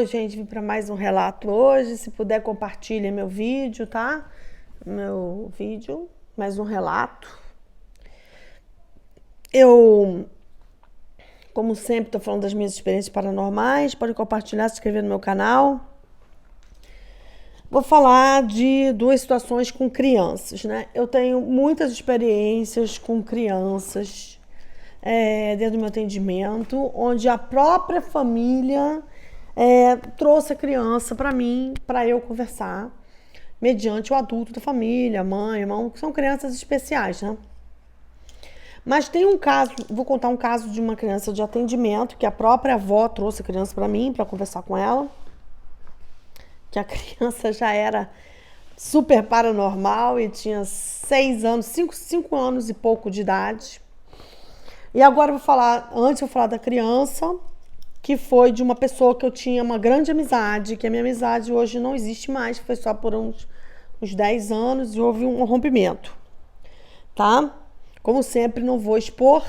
Oi, gente, vim para mais um relato hoje. Se puder, compartilhe meu vídeo, tá? Meu vídeo, mais um relato. Eu, como sempre, tô falando das minhas experiências paranormais. Pode compartilhar, se inscrever no meu canal. Vou falar de duas situações com crianças, né? Eu tenho muitas experiências com crianças dentro do meu atendimento, onde a própria família trouxe a criança para mim, para eu conversar, mediante o adulto da família, mãe, irmão, que são crianças especiais, né? Mas tem um caso, vou contar um caso de uma criança de atendimento, que a própria avó trouxe a criança para mim, para conversar com ela, que a criança já era super paranormal e tinha 6 anos, 5 anos e pouco de idade. E agora antes eu vou falar da criança, que foi de uma pessoa que eu tinha uma grande amizade, que a minha amizade hoje não existe mais, foi só por uns 10 anos e houve um rompimento, tá? Como sempre, não vou expor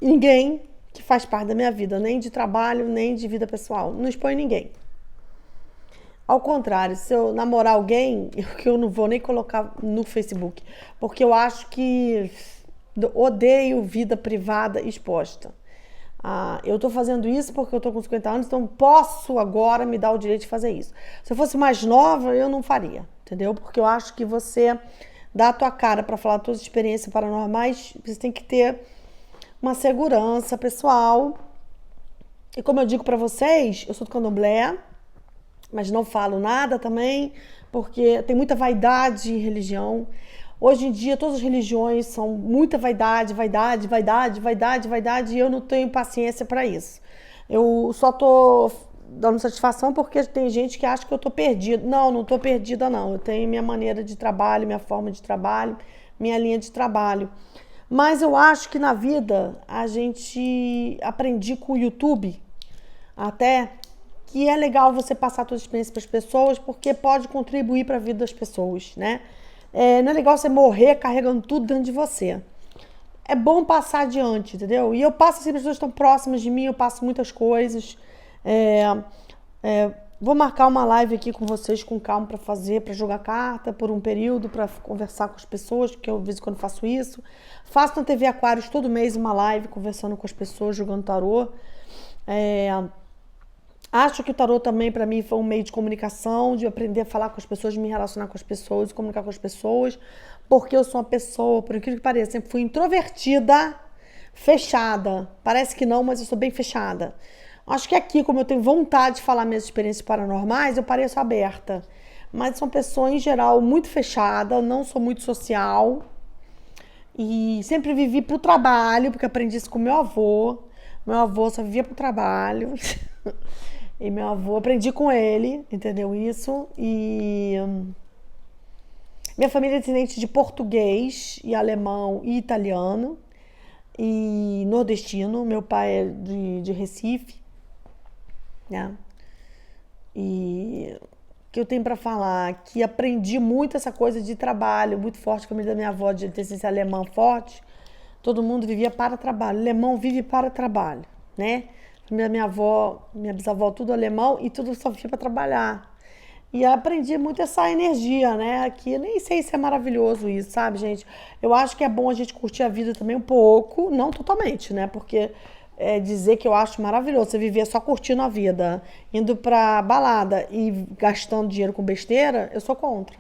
ninguém que faz parte da minha vida, nem de trabalho, nem de vida pessoal. Não expõe ninguém. Ao contrário, se eu namorar alguém, eu não vou nem colocar no Facebook, porque eu acho que odeio vida privada exposta. Eu tô fazendo isso porque eu tô com 50 anos, então posso agora me dar o direito de fazer isso. Se eu fosse mais nova, eu não faria, entendeu? Porque eu acho que você dá a tua cara para falar todas as experiências paranormais, você tem que ter uma segurança pessoal. E como eu digo para vocês, eu sou do candomblé, mas não falo nada também, porque tem muita vaidade em religião. Hoje em dia, todas as religiões são muita vaidade, vaidade, vaidade, vaidade, vaidade, e eu não tenho paciência para isso. Eu só tô dando satisfação porque tem gente que acha que eu tô perdida. Não, não tô perdida, não. Eu tenho minha maneira de trabalho, minha forma de trabalho, minha linha de trabalho. Mas eu acho que na vida a gente aprendi com o YouTube até que é legal você passar a sua experiência para as pessoas, porque pode contribuir para a vida das pessoas, né? Não é legal você morrer carregando tudo dentro de você. É bom passar adiante, entendeu? E eu passo assim, as pessoas estão próximas de mim, eu passo muitas coisas. É, Vou marcar uma live aqui com vocês com calma para jogar carta por um período, para conversar com as pessoas, porque eu de vez em quando faço isso. Faço na TV Aquários todo mês uma live conversando com as pessoas, jogando tarô. Acho que o tarô também para mim foi um meio de comunicação, de aprender a falar com as pessoas, de me relacionar com as pessoas, de comunicar com as pessoas, porque eu sou uma pessoa, por incrível que pareça, sempre fui introvertida, fechada. Parece que não, mas eu sou bem fechada. Acho que aqui, como eu tenho vontade de falar minhas experiências paranormais, eu pareço aberta. Mas sou uma pessoa, em geral, muito fechada, não sou muito social. E sempre vivi pro trabalho, porque aprendi isso com meu avô. Meu avô só vivia pro trabalho. E meu avô, aprendi com ele, entendeu isso? E minha família é descendente de português e alemão e italiano e nordestino. Meu pai é de Recife, né? E o que eu tenho para falar, que aprendi muito essa coisa de trabalho, muito forte, com a família da minha avó de descendência alemã forte. Todo mundo vivia para trabalho. O alemão vive para trabalho, né? Minha avó, minha bisavó, tudo alemão e tudo só vivia para trabalhar. E aprendi muito essa energia, né? Aqui, nem sei se é maravilhoso isso, sabe, gente? Eu acho que é bom a gente curtir a vida também um pouco, não totalmente, né? Porque dizer que eu acho maravilhoso você viver só curtindo a vida, indo pra balada e gastando dinheiro com besteira, eu sou contra.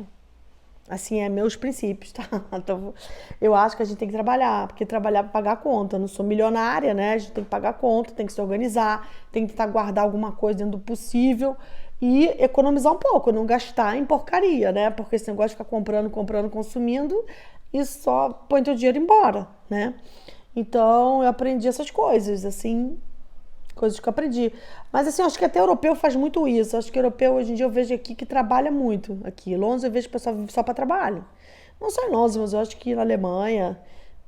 Assim, meus princípios, tá? Então, eu acho que a gente tem que trabalhar, porque trabalhar para pagar a conta. Eu não sou milionária, né? A gente tem que pagar a conta, tem que se organizar, tem que tentar guardar alguma coisa dentro do possível e economizar um pouco, não gastar em porcaria, né? Porque esse negócio de ficar comprando, comprando, consumindo, isso só põe teu dinheiro embora, né? Então, eu aprendi essas coisas, assim, coisas que eu aprendi. Mas assim, acho que até europeu faz muito isso. Acho que europeu, hoje em dia, eu vejo aqui que trabalha muito. Aqui, em Londres, eu vejo que o pessoal vive só para trabalho. Não só em Londres, mas eu acho que na Alemanha,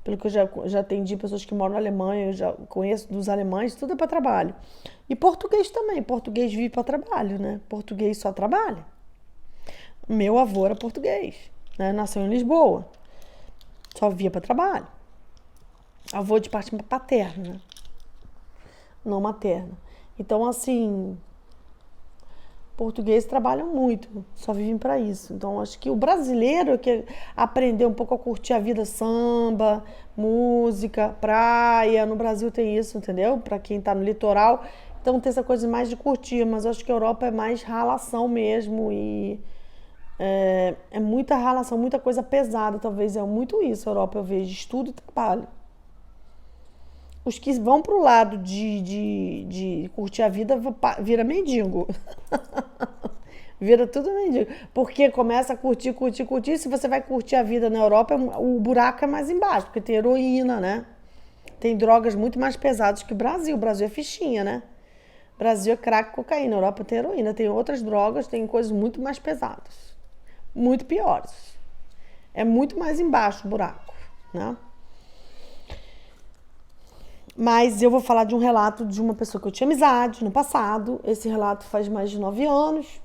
pelo que eu já atendi pessoas que moram na Alemanha, eu já conheço dos alemães, tudo é para trabalho. E português também. Português vive para trabalho, né? Português só trabalha. Meu avô era português, né? Nasceu em Lisboa. Só via para trabalho. Avô de parte paterna, né? Não materna. Então, assim, portugueses trabalham muito, só vivem para isso. Então, acho que o brasileiro que aprendeu um pouco a curtir a vida, samba, música, praia. No Brasil tem isso, entendeu? Para quem tá no litoral, então tem essa coisa mais de curtir, mas acho que a Europa é mais ralação mesmo e é muita ralação, muita coisa pesada, talvez é muito isso, a Europa eu vejo, estudo e trabalho. Os que vão pro lado de curtir a vida vira mendigo. Vira tudo mendigo. Porque começa a curtir, curtir, curtir. Se você vai curtir a vida na Europa, o buraco é mais embaixo, porque tem heroína, né? Tem drogas muito mais pesadas que o Brasil. O Brasil é fichinha, né? O Brasil é crack, cocaína. A Europa tem heroína, tem outras drogas, tem coisas muito mais pesadas. Muito piores. É muito mais embaixo o buraco, né? Mas eu vou falar de um relato de uma pessoa que eu tinha amizade no passado. Esse relato faz mais de 9 anos.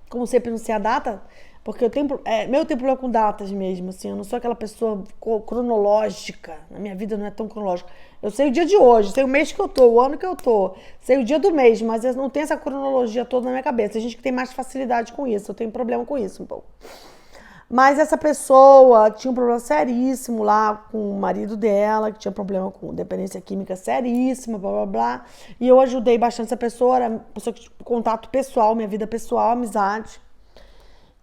Como sempre, não sei a data, porque eu tenho problema com datas mesmo, assim. Eu não sou aquela pessoa cronológica. Na minha vida não é tão cronológica. Eu sei o dia de hoje, sei o mês que eu tô, o ano que eu tô, sei o dia do mês, mas eu não tenho essa cronologia toda na minha cabeça. Tem gente que tem mais facilidade com isso, eu tenho problema com isso um pouco. Mas essa pessoa tinha um problema seríssimo lá com o marido dela, que tinha problema com dependência química seríssima, blá blá blá. E eu ajudei bastante essa pessoa, era uma pessoa que tinha contato pessoal, minha vida pessoal, amizade.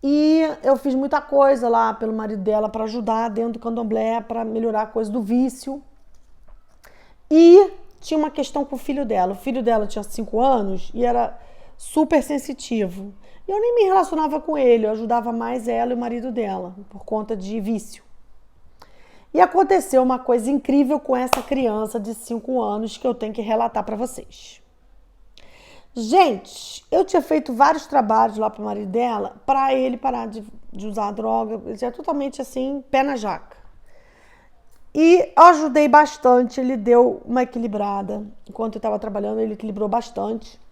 E eu fiz muita coisa lá pelo marido dela para ajudar dentro do candomblé, para melhorar a coisa do vício. E tinha uma questão com o filho dela. O filho dela tinha 5 anos e era super sensitivo. Eu nem me relacionava com ele, eu ajudava mais ela e o marido dela, por conta de vício. E aconteceu uma coisa incrível com essa criança de 5 anos que eu tenho que relatar para vocês. Gente, eu tinha feito vários trabalhos lá pro marido dela para ele parar de usar droga, ele já é totalmente assim, pé na jaca. E eu ajudei bastante, ele deu uma equilibrada. Enquanto eu estava trabalhando, ele equilibrou bastante.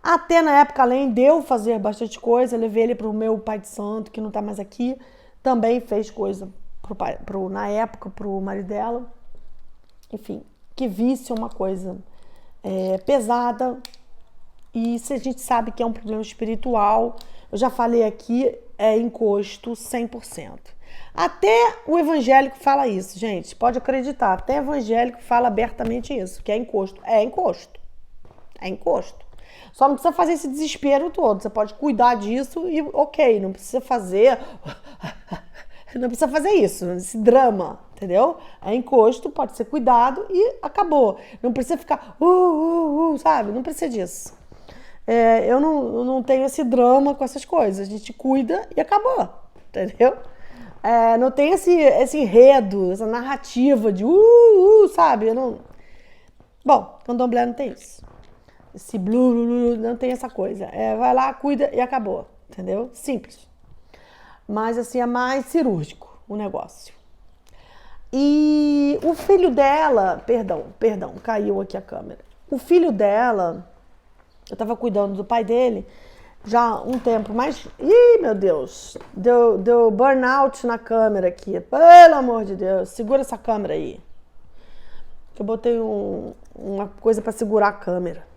Até na época, além de eu fazer bastante coisa, levei ele para o meu pai de santo, que não está mais aqui, também fez coisa na época para o marido dela. Enfim, que vício é uma coisa pesada e se a gente sabe que é um problema espiritual, eu já falei aqui, é encosto 100%. Até o evangélico fala isso, gente, pode acreditar, até o evangélico fala abertamente isso, que é encosto. É encosto. É encosto. Só não precisa fazer esse desespero todo. Você pode cuidar disso e ok, não precisa fazer. Não precisa fazer isso, esse drama, entendeu? É encosto, pode ser cuidado e acabou. Não precisa ficar, sabe? Não precisa disso. Eu não tenho esse drama com essas coisas. A gente cuida e acabou, entendeu? Não tem esse enredo, essa narrativa de sabe? Bom, candomblé não tem isso. Esse blue, não tem essa coisa. Vai lá, cuida e acabou, entendeu? Simples. Mas assim, é mais cirúrgico o negócio. E o filho dela, perdão, caiu aqui a câmera. O filho dela, eu tava cuidando do pai dele já há um tempo, mas, meu Deus, deu burnout na câmera aqui. Pelo amor de Deus, segura essa câmera aí. Eu botei uma coisa para segurar a câmera.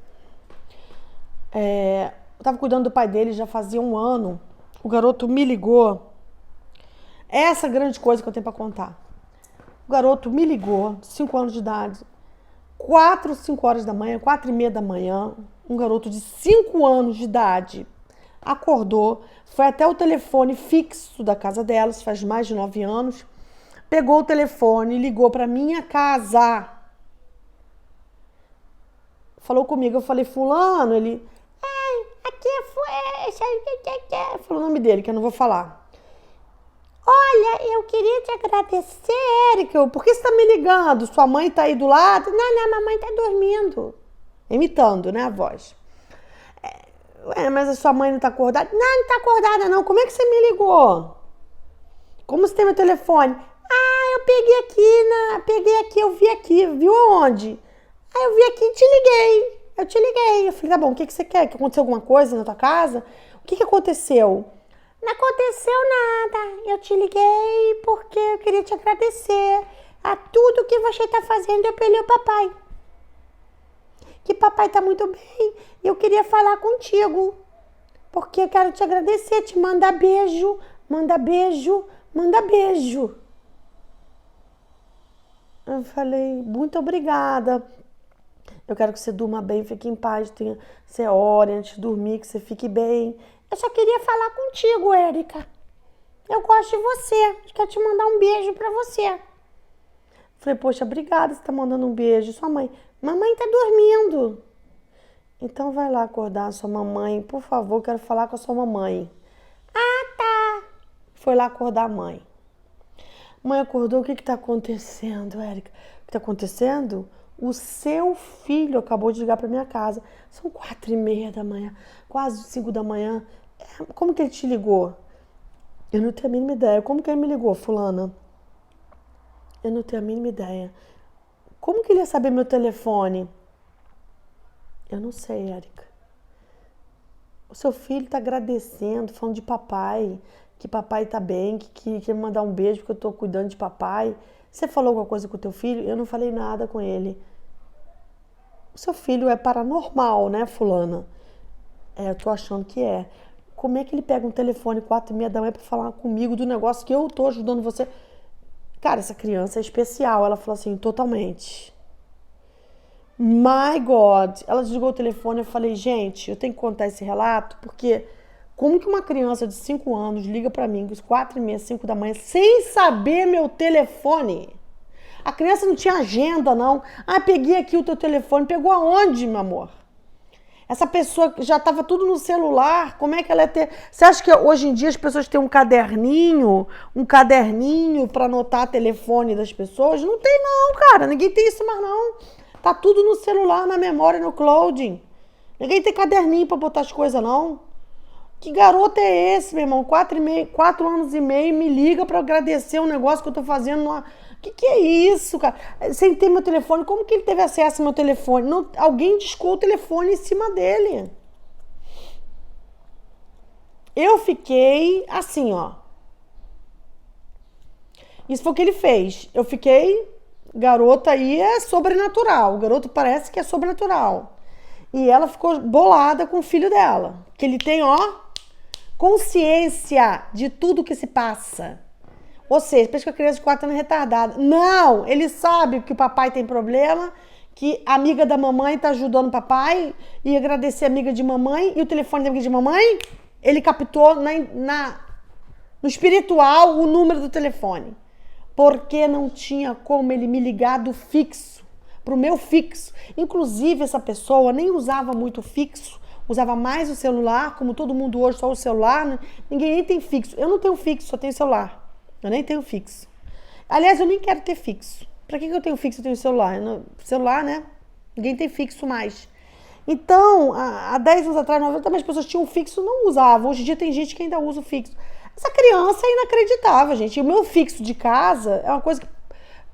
Eu tava cuidando do pai dele já fazia 1 ano. O garoto me ligou. Essa grande coisa que eu tenho pra contar. O garoto me ligou, 5 anos de idade, 4, 5 horas da manhã, 4:30 da manhã. Um garoto de 5 anos de idade acordou, foi até o telefone fixo da casa delas, faz mais de 9 anos, pegou o telefone e ligou pra minha casa. Falou comigo, eu falei, fulano, ele... Aqui foi... Falou o nome dele, que eu não vou falar. Olha, eu queria te agradecer, Érica. Por que você tá me ligando? Sua mãe tá aí do lado? Não, mamãe tá dormindo. Imitando, né, a voz. Mas a sua mãe não tá acordada? Não tá acordada não. Como é que você me ligou? Como você tem meu telefone? Eu peguei aqui, eu vi aqui. Viu aonde? Eu vi aqui e te liguei. Eu te liguei. Eu falei, tá bom, o que você quer? Que aconteceu alguma coisa na tua casa? O que aconteceu? Não aconteceu nada. Eu te liguei porque eu queria te agradecer a tudo que você tá fazendo pelo papai. que papai tá muito bem e eu queria falar contigo. Porque eu quero te agradecer, te mandar beijo, manda beijo, manda beijo. Eu falei, muito obrigada. Eu quero que você durma bem, fique em paz, você ore antes de dormir, que você fique bem. Eu só queria falar contigo, Érica. Eu gosto de você, quero te mandar um beijo pra você. Falei, poxa, obrigada, você tá mandando um beijo. Sua mãe, mamãe tá dormindo. Então vai lá acordar a sua mamãe, por favor, quero falar com a sua mamãe. Ah, tá. Foi lá acordar a mãe. Mãe acordou, o que tá acontecendo, Érica? O que tá acontecendo? O seu filho acabou de ligar pra minha casa. São 4:30 da manhã, quase 5 da manhã. Como que ele te ligou? Eu não tenho a mínima ideia. Como que ele me ligou, fulana? Eu não tenho a mínima ideia. Como que ele ia saber meu telefone? Eu não sei, Érica. O seu filho tá agradecendo, falando de papai, que papai tá bem, que quer me mandar um beijo porque eu tô cuidando de papai. Você falou alguma coisa com o teu filho? Eu não falei nada com ele. O seu filho é paranormal, né, fulana? Eu tô achando que é. Como é que ele pega um telefone 4:30 da manhã pra falar comigo do negócio que eu tô ajudando você? Cara, essa criança é especial. Ela falou assim, totalmente. My God. Ela desligou o telefone, eu falei, gente, eu tenho que contar esse relato, porque como que uma criança de 5 anos liga pra mim às 4:30, 5 da manhã, sem saber meu telefone? A criança não tinha agenda, não. Ah, peguei aqui o teu telefone. Pegou aonde, meu amor? Essa pessoa já estava tudo no celular, como é que ela ia ter... Você acha que hoje em dia as pessoas têm um caderninho para anotar telefone das pessoas? Não tem não, cara, ninguém tem isso mais não. Tá tudo no celular, na memória, no cloud. Ninguém tem caderninho para botar as coisas não. Que garoto é esse, meu irmão? 4 anos e meio, me liga para agradecer um negócio que eu tô fazendo numa... Que é isso, cara? Sem ter meu telefone, como que ele teve acesso ao meu telefone? Não, alguém discou o telefone em cima dele. Eu fiquei assim, ó. Isso foi o que ele fez. Eu fiquei... Garota aí é sobrenatural. O garoto parece que é sobrenatural. E ela ficou bolada com o filho dela. Que ele tem, ó, consciência de tudo que se passa. Ou seja, pensa que a criança de 4 anos é retardada. Não, ele sabe que o papai tem problema, que a amiga da mamãe tá ajudando o papai, e agradecer a amiga de mamãe, e o telefone da amiga de mamãe, ele captou no espiritual o número do telefone. Porque não tinha como ele me ligar do fixo, pro meu fixo. Inclusive, essa pessoa nem usava muito fixo, usava mais o celular, como todo mundo hoje só o celular, né? Ninguém nem tem fixo. Eu não tenho fixo, só tenho celular. Eu nem tenho fixo. Aliás, eu nem quero ter fixo. Pra que eu tenho fixo? Eu tenho celular. Celular, né? Ninguém tem fixo mais. Então, há 10 anos atrás, 90, também as pessoas tinham fixo, não usavam. Hoje em dia tem gente que ainda usa o fixo. Essa criança é inacreditável, gente. E o meu fixo de casa é uma coisa que...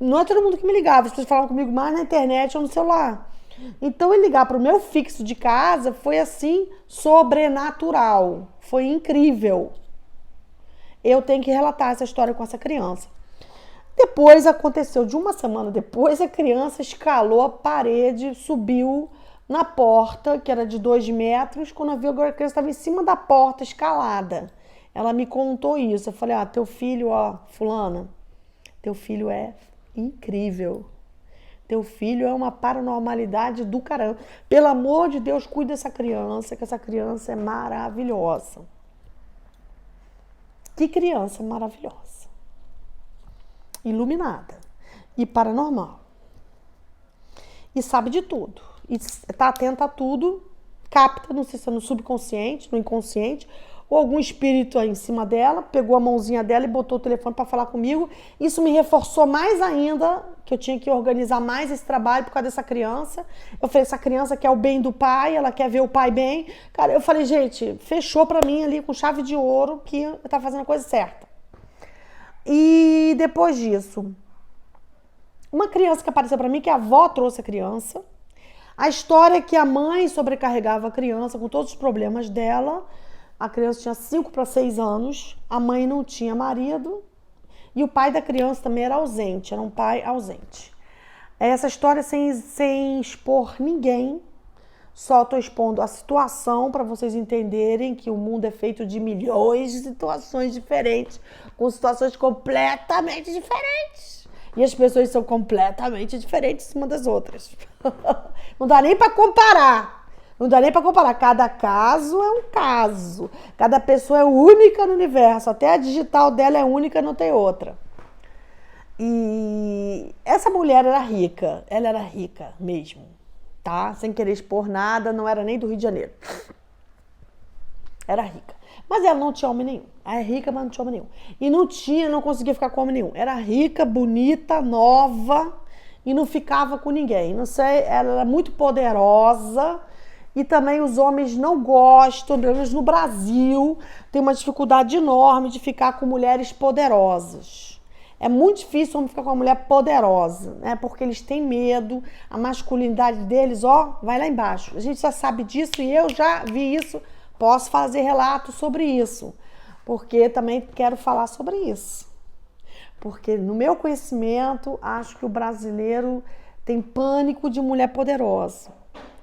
Não é todo mundo que me ligava. As pessoas falavam comigo mais na internet ou no celular. Então, ele ligar pro meu fixo de casa foi, assim, sobrenatural. Foi incrível. Eu tenho que relatar essa história com essa criança. Depois aconteceu, de uma semana depois, a criança escalou a parede, subiu na porta, que era de 2 metros, quando eu vi agora a criança estava em cima da porta, escalada. Ela me contou isso. Eu falei, teu filho, fulana, teu filho é incrível. Teu filho é uma paranormalidade do caramba. Pelo amor de Deus, cuida dessa criança, que essa criança é maravilhosa. Que criança maravilhosa. Iluminada. E paranormal. E sabe de tudo. E tá atenta a tudo. Capta, não sei se é no subconsciente, no inconsciente, ou algum espírito aí em cima dela, pegou a mãozinha dela e botou o telefone para falar comigo. Isso me reforçou mais ainda, que eu tinha que organizar mais esse trabalho por causa dessa criança. Eu falei, essa criança quer o bem do pai, ela quer ver o pai bem. Cara, eu falei, gente, fechou para mim ali com chave de ouro que eu tava fazendo a coisa certa. E depois disso, uma criança que apareceu para mim, que a avó trouxe a criança. A história é que a mãe sobrecarregava a criança com todos os problemas dela. A criança tinha 5 para 6 anos, a mãe não tinha marido e o pai da criança também era ausente, era um pai ausente. Essa história sem expor ninguém, Só tô expondo a situação para vocês entenderem que o mundo é feito de milhões de situações diferentes, com situações completamente diferentes. E as pessoas são completamente diferentes umas das outras. Não dá nem para comparar. Não dá nem para comparar. Cada caso é um caso. Cada pessoa é única no universo. Até a digital dela é única, não tem outra. E essa mulher era rica. Ela era rica mesmo. Tá? Sem querer expor nada, não era nem do Rio de Janeiro. Era rica. Mas ela não tinha homem nenhum. Ela é rica, mas não tinha homem nenhum. E não conseguia ficar com homem nenhum. Era rica, bonita, nova e não ficava com ninguém. Não sei, ela era muito poderosa e também os homens não gostam, pelo menos no Brasil, tem uma dificuldade enorme de ficar com mulheres poderosas. É muito difícil homem ficar com uma mulher poderosa, né? Porque eles têm medo, a masculinidade deles, ó, vai lá embaixo. A gente já sabe disso e eu já vi isso, posso fazer relato sobre isso, porque também quero falar sobre isso. Porque no meu conhecimento, acho que o brasileiro tem pânico de mulher poderosa.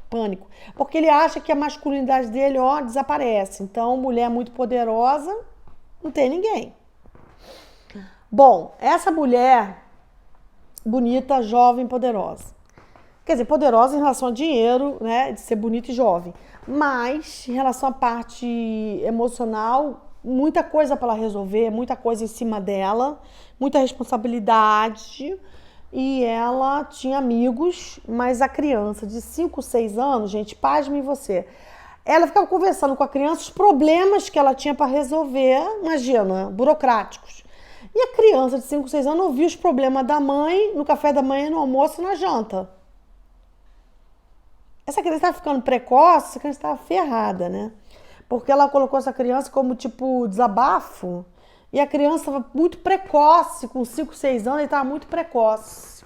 Pânico. Porque ele acha que a masculinidade dele, ó, desaparece. Então, mulher muito poderosa, não tem ninguém. Bom, essa mulher bonita, jovem, poderosa. Quer dizer, poderosa em relação a dinheiro, né? De ser bonita e jovem. Mas, em relação à parte emocional, muita coisa para ela resolver, muita coisa em cima dela, muita responsabilidade. E ela tinha amigos, mas a criança de 5, 6 anos, gente, pasme você. Ela ficava conversando com a criança os problemas que ela tinha para resolver, imagina, burocráticos. E a criança de 5, 6 anos ouvia os problemas da mãe no café da manhã, no almoço e na janta. Essa criança estava ficando precoce, essa criança estava ferrada, né? Porque ela colocou essa criança como tipo desabafo e a criança estava muito precoce, com 5, 6 anos, ele estava muito precoce.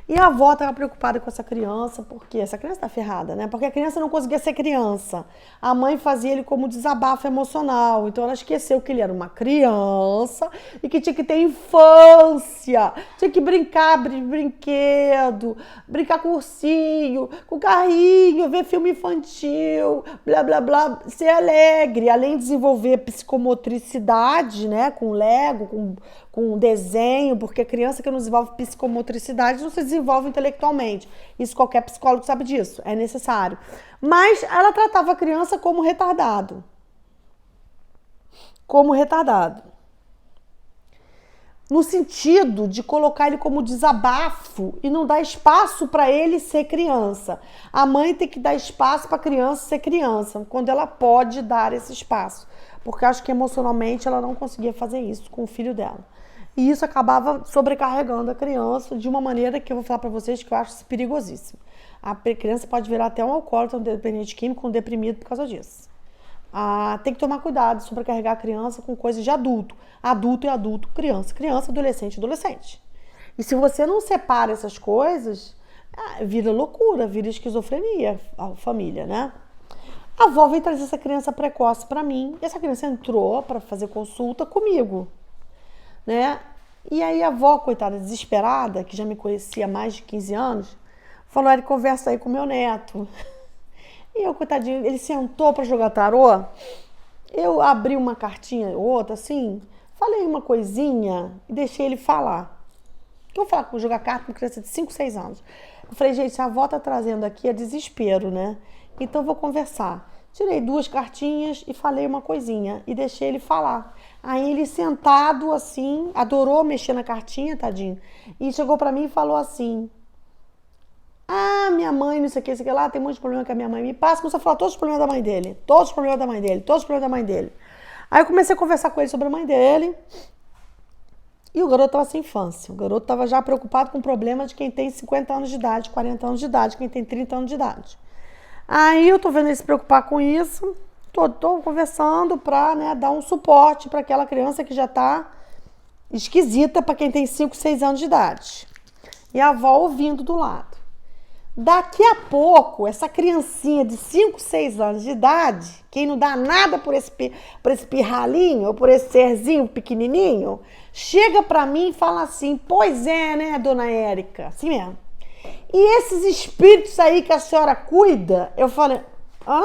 E a avó estava preocupada com essa criança, porque essa criança tá ferrada, né? Porque a criança não conseguia ser criança. A mãe fazia ele como desabafo emocional. Então ela esqueceu que ele era uma criança e que tinha que ter infância. Tinha que brincar de brinquedo, brincar com ursinho, com carrinho, ver filme infantil, blá blá blá, ser alegre, além de desenvolver psicomotricidade, né? Com Lego, com desenho, porque a criança que não desenvolve psicomotricidade não se desenvolve intelectualmente. Isso qualquer psicólogo sabe disso, é necessário. Mas ela tratava a criança como retardado. Como retardado. No sentido de colocar ele como desabafo e não dar espaço para ele ser criança. A mãe tem que dar espaço para a criança ser criança, quando ela pode dar esse espaço. Porque acho que emocionalmente ela não conseguia fazer isso com o filho dela. E isso acabava sobrecarregando a criança de uma maneira que eu vou falar para vocês que eu acho perigosíssimo. A criança pode virar até um alcoólatra, um dependente químico, um deprimido por causa disso. Tem que tomar cuidado, sobrecarregar a criança com coisas de adulto. Adulto é adulto, criança. Criança, adolescente, adolescente. E se você não separa essas coisas, vira loucura, vira esquizofrenia a família, né? A avó veio trazer essa criança precoce para mim. E essa criança entrou para fazer consulta comigo, né? E aí a avó, coitada, desesperada, que já me conhecia há mais de 15 anos, falou, ele conversa aí com meu neto. E eu, coitadinho, ele sentou para jogar tarô, eu abri uma cartinha ou outra, assim, falei uma coisinha e deixei ele falar. Eu vou falar, jogar carta com criança de 5, 6 anos. Eu falei, gente, a avó tá trazendo aqui desespero, né? Então eu vou conversar. Tirei 2 cartinhas e falei uma coisinha e deixei ele falar. Aí ele sentado assim, adorou mexer na cartinha, tadinho, e chegou pra mim e falou assim, minha mãe, não sei o que lá, tem um monte de problema que a minha mãe me passa, começou a falar todos os problemas da mãe dele, todos os problemas da mãe dele, todos os problemas da mãe dele. Aí eu comecei a conversar com ele sobre a mãe dele, e o garoto tava sem infância, o garoto tava já preocupado com o problema de quem tem 50 anos de idade, 40 anos de idade, quem tem 30 anos de idade. Aí eu tô vendo ele se preocupar com isso, tô conversando pra, né, dar um suporte para aquela criança que já tá esquisita para quem tem 5, 6 anos de idade. E a avó ouvindo do lado. Daqui a pouco, essa criancinha de 5, 6 anos de idade, quem não dá nada por esse pirralhinho, ou por esse serzinho pequenininho, chega pra mim e fala assim, pois é, né, dona Érica? Assim mesmo. E esses espíritos aí que a senhora cuida, eu falei, hã?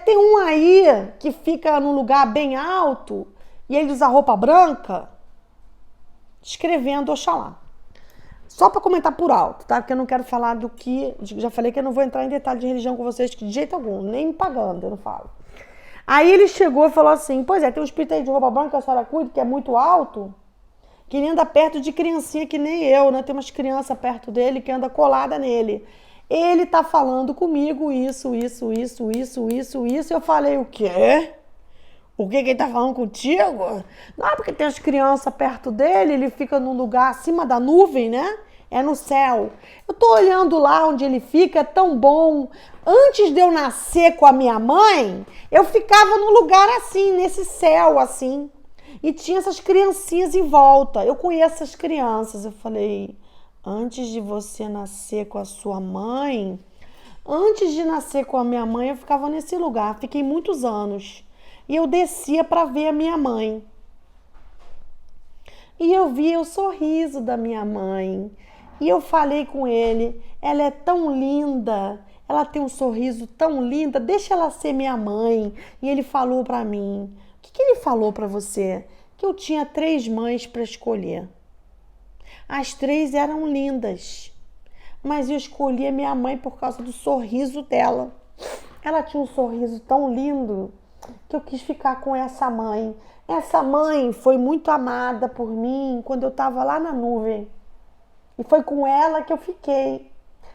Tem um aí que fica num lugar bem alto e ele usa roupa branca, escrevendo Oxalá. Só para comentar por alto, tá? Porque eu não quero falar do que... Já falei que eu não vou entrar em detalhe de religião com vocês, de jeito algum, nem me pagando, eu não falo. Aí ele chegou e falou assim, pois é, tem um espírito aí de roupa branca que a senhora cuida, que é muito alto, que ele anda perto de criancinha que nem eu, né? Tem umas crianças perto dele que anda colada nele. Ele tá falando comigo isso. Eu falei, o quê? O que ele tá falando contigo? Não, porque tem as crianças perto dele, ele fica num lugar acima da nuvem, né? É no céu. Eu tô olhando lá onde ele fica, é tão bom. Antes de eu nascer com a minha mãe, eu ficava num lugar assim, nesse céu assim. E tinha essas criancinhas em volta. Eu conheço essas crianças. Eu falei, antes de você nascer com a sua mãe, antes de nascer com a minha mãe, eu ficava nesse lugar. Fiquei muitos anos. E eu descia para ver a minha mãe. E eu via o sorriso da minha mãe. E eu falei com ele, ela é tão linda, ela tem um sorriso tão lindo, deixa ela ser minha mãe. E ele falou para mim, o que ele falou para você? Que eu tinha 3 mães para escolher. As 3 eram lindas, mas eu escolhi a minha mãe por causa do sorriso dela. Ela tinha um sorriso tão lindo que eu quis ficar com essa mãe. Essa mãe foi muito amada por mim quando eu estava lá na nuvem. E foi com ela que eu fiquei.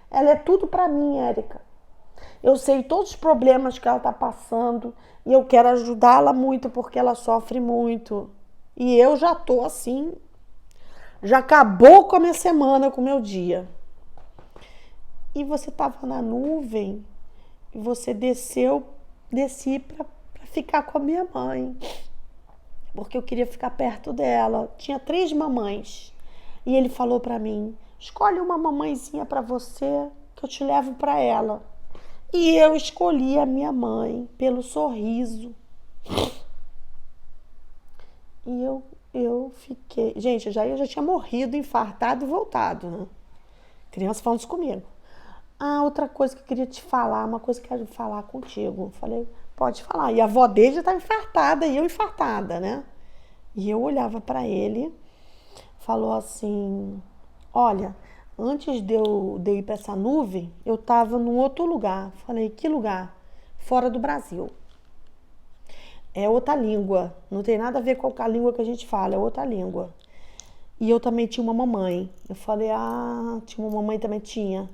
Ela é tudo para mim, Érica. Eu sei todos os problemas que ela está passando e eu quero ajudá-la muito porque ela sofre muito. E eu já tô assim, já acabou com a minha semana, com o meu dia. E você estava na nuvem e você desci para ficar com a minha mãe. Porque eu queria ficar perto dela. Tinha 3 mamães. E ele falou para mim, escolhe uma mamãezinha para você que eu te levo para ela. E eu escolhi a minha mãe pelo sorriso. E eu fiquei... Gente, eu já tinha morrido, infartado e voltado, né? Criança falando isso comigo. Outra coisa que eu queria te falar, uma coisa que eu quero falar contigo. Falei, pode falar. E a avó dele já estava infartada e eu infartada, né? E eu olhava para ele, falou assim, olha, antes de eu ir para essa nuvem, eu estava num outro lugar. Falei, que lugar? Fora do Brasil. É outra língua, não tem nada a ver com a língua que a gente fala, é outra língua. E eu também tinha uma mamãe. Eu falei, tinha uma mamãe, também tinha.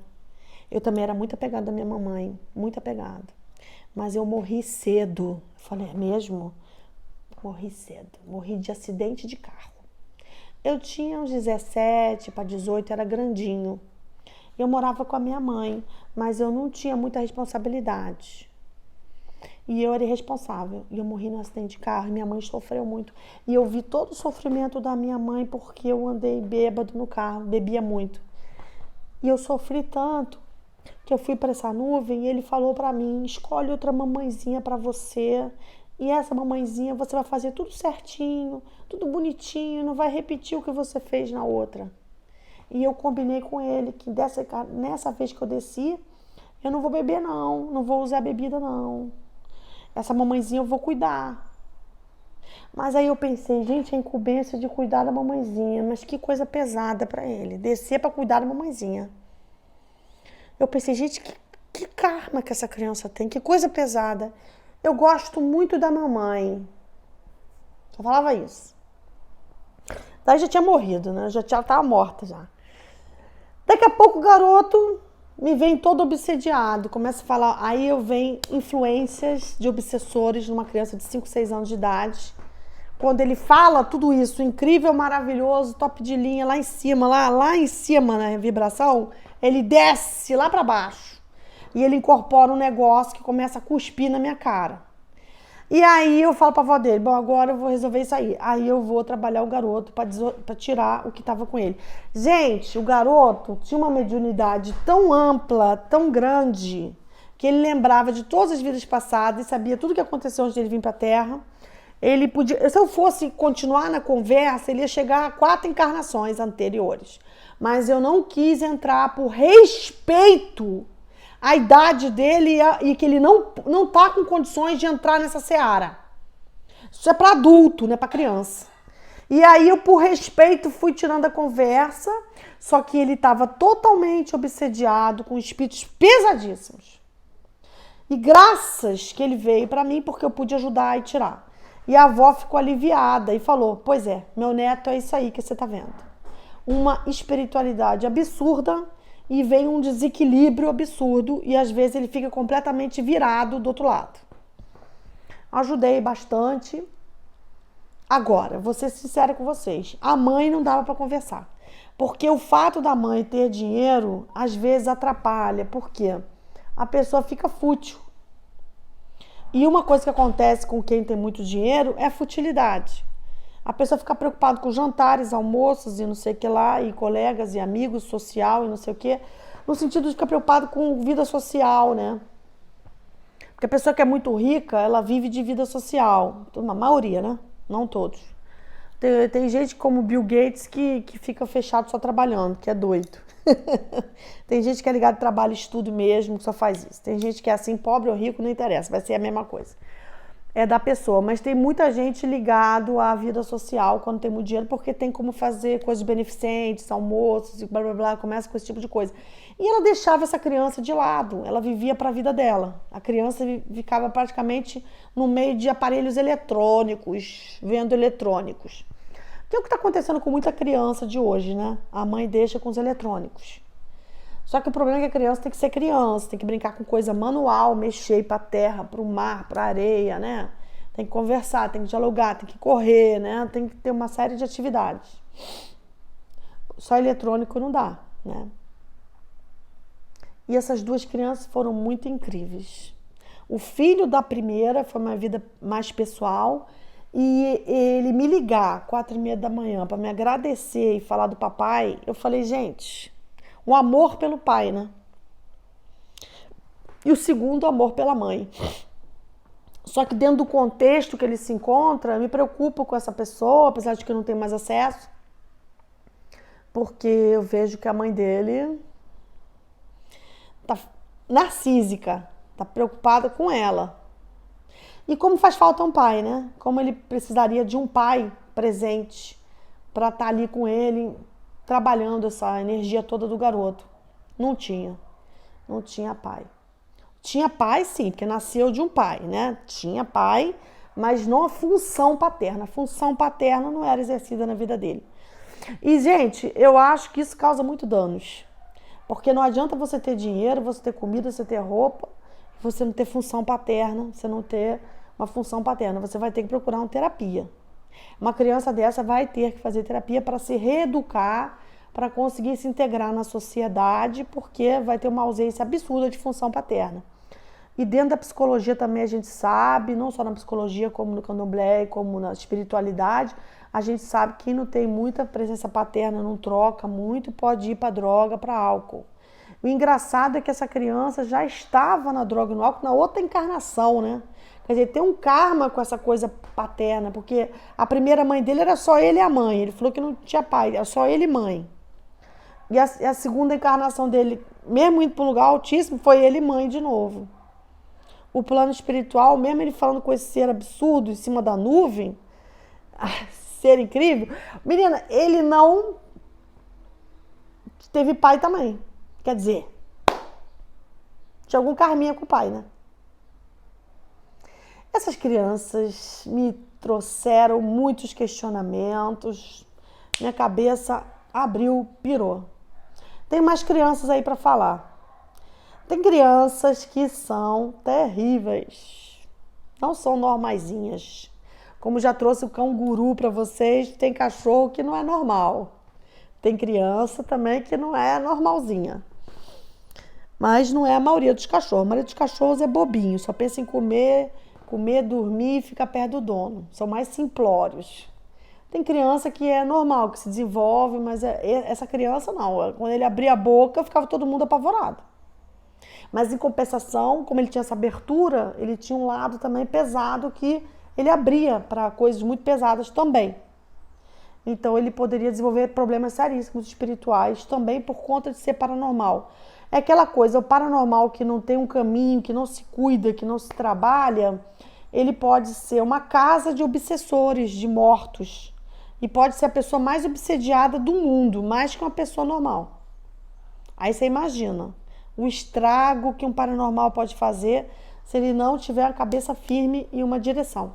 Eu também era muito apegada à minha mamãe, muito apegada. Mas eu morri cedo. Eu falei, é mesmo? Morri cedo, morri de acidente de carro. Eu tinha uns 17 para 18, era grandinho. Eu morava com a minha mãe, mas eu não tinha muita responsabilidade. E eu era irresponsável. E eu morri num acidente de carro e minha mãe sofreu muito. E eu vi todo o sofrimento da minha mãe porque eu andei bêbado no carro, bebia muito. E eu sofri tanto que eu fui para essa nuvem e ele falou para mim, escolhe outra mamãezinha para você. E essa mamãezinha você vai fazer tudo certinho, tudo bonitinho, não vai repetir o que você fez na outra. E eu combinei com ele que nessa vez que eu desci, eu não vou beber não vou usar bebida não. Essa mamãezinha eu vou cuidar. Mas aí eu pensei, gente, a incumbência de cuidar da mamãezinha, mas que coisa pesada para ele, descer para cuidar da mamãezinha. Eu pensei, gente, que karma que essa criança tem, que coisa pesada. Eu gosto muito da mamãe. Só falava isso. Daí já tinha morrido, né? Já estava morta já. Daqui a pouco o garoto me vem todo obsediado, começa a falar, aí eu venho influências de obsessores numa criança de 5, 6 anos de idade. Quando ele fala tudo isso, incrível, maravilhoso, top de linha, lá em cima, lá em cima na vibração, ele desce lá para baixo. E ele incorpora um negócio que começa a cuspir na minha cara. E aí eu falo pra avó dele, bom, agora eu vou resolver isso aí. Aí eu vou trabalhar o garoto pra tirar o que tava com ele. Gente, o garoto tinha uma mediunidade tão ampla, tão grande, que ele lembrava de todas as vidas passadas e sabia tudo o que aconteceu antes dele vir pra Terra. Ele podia, se eu fosse continuar na conversa, ele ia chegar a 4 encarnações anteriores. Mas eu não quis entrar por respeito à idade dele e que ele não tá com condições de entrar nessa seara. Isso é para adulto, não é para criança. E aí eu, por respeito, fui tirando a conversa, só que ele estava totalmente obsediado com espíritos pesadíssimos. E graças que ele veio para mim, porque eu pude ajudar e tirar. E a avó ficou aliviada e falou, pois é, meu neto é isso aí que você tá vendo. Uma espiritualidade absurda e vem um desequilíbrio absurdo e às vezes ele fica completamente virado do outro lado. Ajudei bastante. Agora, vou ser sincera com vocês, a mãe não dava para conversar. Porque o fato da mãe ter dinheiro, às vezes atrapalha. Por quê? A pessoa fica fútil. E uma coisa que acontece com quem tem muito dinheiro é futilidade. A pessoa fica preocupada com jantares, almoços e não sei o que lá, e colegas e amigos, social e não sei o que, no sentido de ficar preocupado com vida social, né? Porque a pessoa que é muito rica, ela vive de vida social. A maioria, né? Não todos. Tem gente como Bill Gates que fica fechado só trabalhando, que é doido. Tem gente que é ligado ao trabalho e estudo mesmo, que só faz isso. Tem gente que é assim, pobre ou rico, não interessa, vai ser a mesma coisa. É da pessoa, mas tem muita gente ligado à vida social quando tem muito dinheiro, porque tem como fazer coisas beneficentes, almoços e blá blá blá, começa com esse tipo de coisa. E ela deixava essa criança de lado, ela vivia para a vida dela. A criança ficava praticamente no meio de aparelhos eletrônicos, vendo eletrônicos. Que é o que está acontecendo com muita criança de hoje, né? A mãe deixa com os eletrônicos. Só que o problema é que a criança tem que ser criança, tem que brincar com coisa manual, mexer, ir pra terra, pro mar, pra areia, né? Tem que conversar, tem que dialogar, tem que correr, né? Tem que ter uma série de atividades. Só eletrônico não dá, né? E essas duas crianças foram muito incríveis. O filho da primeira foi uma vida mais pessoal e ele me ligar 4h30 da manhã para me agradecer e falar do papai, eu falei, gente, o amor pelo pai, né? E o segundo, o amor pela mãe. Só que dentro do contexto que ele se encontra, eu me preocupo com essa pessoa, apesar de que eu não tenho mais acesso, porque eu vejo que a mãe dele tá narcísica, tá preocupada com ela. E como faz falta um pai, né? Como ele precisaria de um pai presente para estar ali com ele, trabalhando essa energia toda do garoto. Não tinha pai. Tinha pai sim, porque nasceu de um pai, né? Tinha pai, mas não a função paterna. A função paterna não era exercida na vida dele. E, gente, eu acho que isso causa muito danos. Porque não adianta você ter dinheiro, você ter comida, você ter roupa, você não ter função paterna, você não ter uma função paterna. Você vai ter que procurar uma terapia. Uma criança dessa vai ter que fazer terapia para se reeducar, para conseguir se integrar na sociedade, porque vai ter uma ausência absurda de função paterna. E dentro da psicologia também a gente sabe, não só na psicologia, como no candomblé, como na espiritualidade, a gente sabe que quem não tem muita presença paterna, não troca muito, pode ir para droga, para álcool. O engraçado é que essa criança já estava na droga e no álcool na outra encarnação, né? Quer dizer, tem um karma com essa coisa paterna, porque a primeira mãe dele era só ele e a mãe. Ele falou que não tinha pai, era só ele e mãe. E a segunda encarnação dele, mesmo indo para um lugar altíssimo, foi ele e mãe de novo. O plano espiritual, mesmo ele falando com esse ser absurdo em cima da nuvem, ser incrível, menina, ele não teve pai também. Quer dizer, tinha algum karminha com o pai, né? Essas crianças me trouxeram muitos questionamentos, minha cabeça abriu, pirou. Tem mais crianças aí para falar. Tem crianças que são terríveis, não são normaisinhas. Como já trouxe o cão guru para vocês, tem cachorro que não é normal. Tem criança também que não é normalzinha. Mas não é a maioria dos cachorros. A maioria dos cachorros é bobinho, só pensa em comer, dormir e ficar perto do dono. São mais simplórios. Tem criança que é normal, que se desenvolve, mas essa criança não. Quando ele abria a boca, ficava todo mundo apavorado. Mas em compensação, como ele tinha essa abertura, ele tinha um lado também pesado que ele abria para coisas muito pesadas também. Então ele poderia desenvolver problemas seríssimos espirituais também por conta de ser paranormal. É aquela coisa, o paranormal que não tem um caminho, que não se cuida, que não se trabalha, ele pode ser uma casa de obsessores, de mortos. E pode ser a pessoa mais obsediada do mundo, mais que uma pessoa normal. Aí você imagina o estrago que um paranormal pode fazer se ele não tiver a cabeça firme e uma direção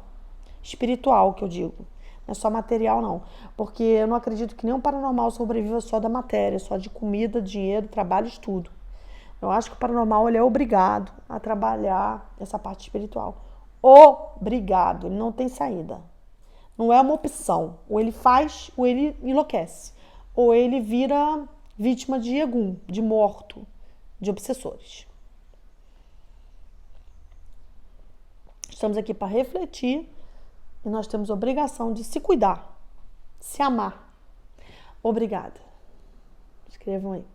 espiritual, que eu digo. Não é só material, não. Porque eu não acredito que nenhum paranormal sobreviva só da matéria, só de comida, dinheiro, trabalho, estudo. Eu acho que o paranormal ele é obrigado a trabalhar essa parte espiritual. Obrigado, ele não tem saída. Não é uma opção. Ou ele faz, ou ele enlouquece. Ou ele vira vítima de egum, de morto, de obsessores. Estamos aqui para refletir e nós temos a obrigação de se cuidar, se amar. Obrigada. Escrevam aí.